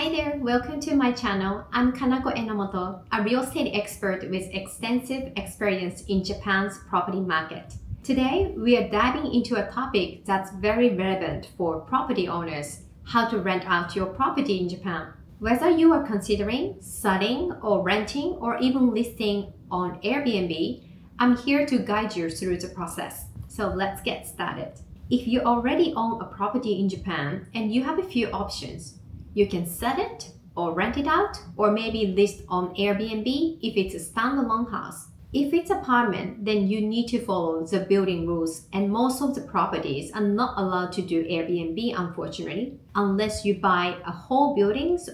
Hi there, welcome to my channel. I'm Kanako Enomoto, a real estate expert with extensive experience in Japan's property market. Today, we are diving into a topic that's very relevant for property owners: how to rent out your property in Japan. Whether you are considering selling or renting or even listing on Airbnb, I'm here to guide you through the process. So let's get started. If you already own a property in Japan and you have a few options, you can sell it or rent it out, or maybe list on Airbnb if it's a standalone house. If it's apartment, then you need to follow the building rules, and most of the properties are not allowed to do Airbnb, unfortunately, unless you buy a whole buildings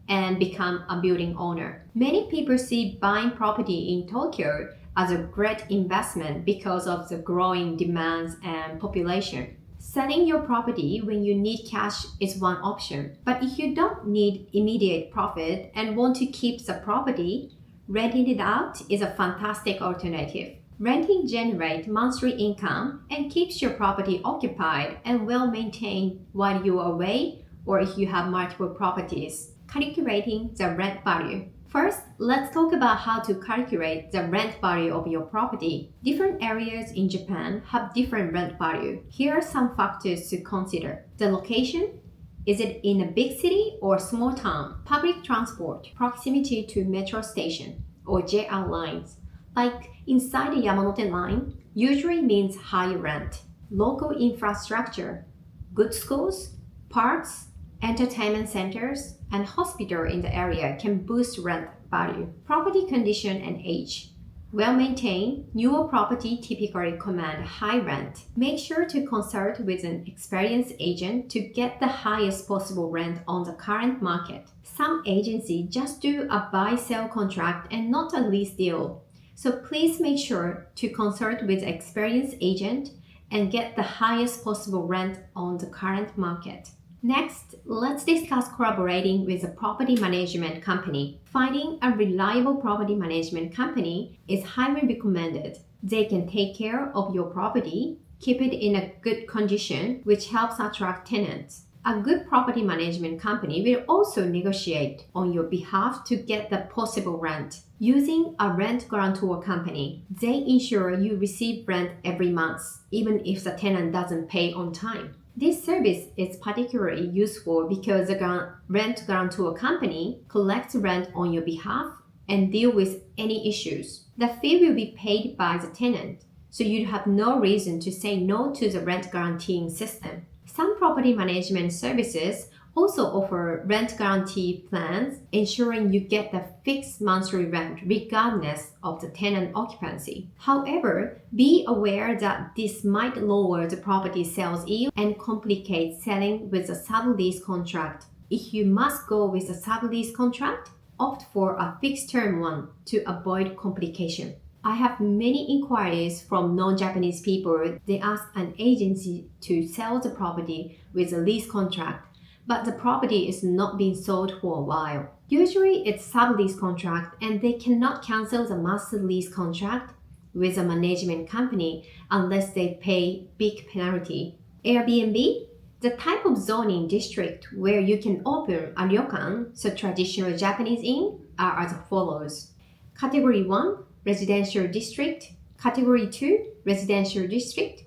and become a building owner. Many people see buying property in Tokyo as a great investment because of the growing demands and population. Selling your property when you need cash is one option, but if you don't need immediate profit and want to keep the property, renting it out is a fantastic alternative. Renting generates monthly income and keeps your property occupied and well maintained while you are away, or if you have multiple properties. Calculating the rent value. First, let's talk about how to calculate the rent value of your property. Different areas in Japan have different rent value. Here are some factors to consider. The location. Is it in a big city or small town? Public transport, proximity to metro station or JR lines. Like inside the Yamanote line, usually means high rent. Local infrastructure, good schools, parks, entertainment centers, and hospital in the area can boost rent value. Property condition and age. Well-maintained, newer property typically command high rent. Make sure to consult with an experienced agent to get the highest possible rent on the current market. Some agencies just do a buy-sell contract and not a lease deal. So please make sure to consult with an experienced agent and get the highest possible rent on the current market. Next, let's discuss collaborating with a property management company. Finding a reliable property management company is highly recommended. They can take care of your property, keep it in a good condition, which helps attract tenants. A good property management company will also negotiate on your behalf to get the possible rent. Using a rent guarantor company, they ensure you receive rent every month, even if the tenant doesn't pay on time. This service is particularly useful because the rent guarantor company collects rent on your behalf and deal with any issues. The fee will be paid by the tenant, so you have no reason to say no to the rent guaranteeing system. Some property management services also offer rent guarantee plans, ensuring you get the fixed monthly rent regardless of the tenant occupancy. However, be aware that this might lower the property sales yield and complicate selling with a sublease contract. If you must go with a sublease contract, opt for a fixed-term one to avoid complication. I have many inquiries from non-Japanese people. They ask an agency to sell the property with a lease contract, but the property is not being sold for a while. Usually it's sublease contract and they cannot cancel the master lease contract with a management company unless they pay big penalty. Airbnb, the type of zoning district where you can open a ryokan, so traditional Japanese inn, are as follows. Category 1, residential district. Category 2, residential district.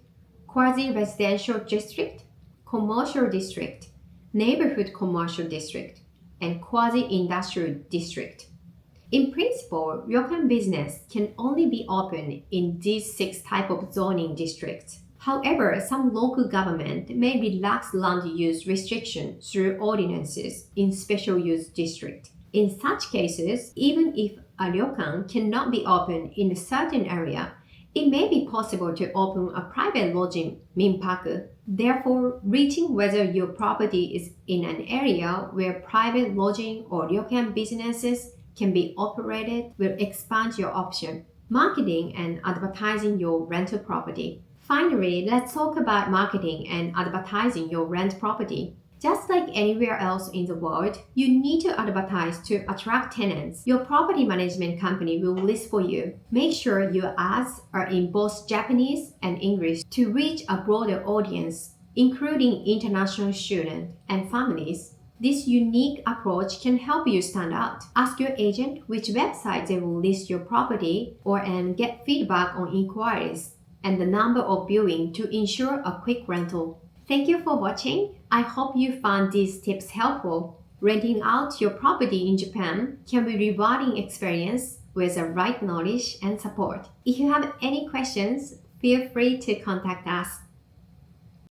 Quasi-residential district. Commercial district. Neighborhood commercial district, and quasi-industrial district. In principle, ryokan business can only be open in these 6 types of zoning districts. However, some local government may relax land use restriction through ordinances in special use district. In such cases, even if a ryokan cannot be opened in a certain area, it may be possible to open a private lodging minpaku. Therefore, reaching whether your property is in an area where private lodging or ryokan businesses can be operated will expand your option. Marketing and advertising your rental property. Finally, let's talk about marketing and advertising your rent property. Just like anywhere else in the world, you need to advertise to attract tenants. Your property management company will list for you. Make sure your ads are in both Japanese and English to reach a broader audience, including international students and families. This unique approach can help you stand out. Ask your agent which website they will list your property or and get feedback on inquiries and the number of viewing to ensure a quick rental. Thank you for watching. I hope you found these tips helpful. Renting out your property in Japan can be a rewarding experience with the right knowledge and support. If you have any questions, feel free to contact us.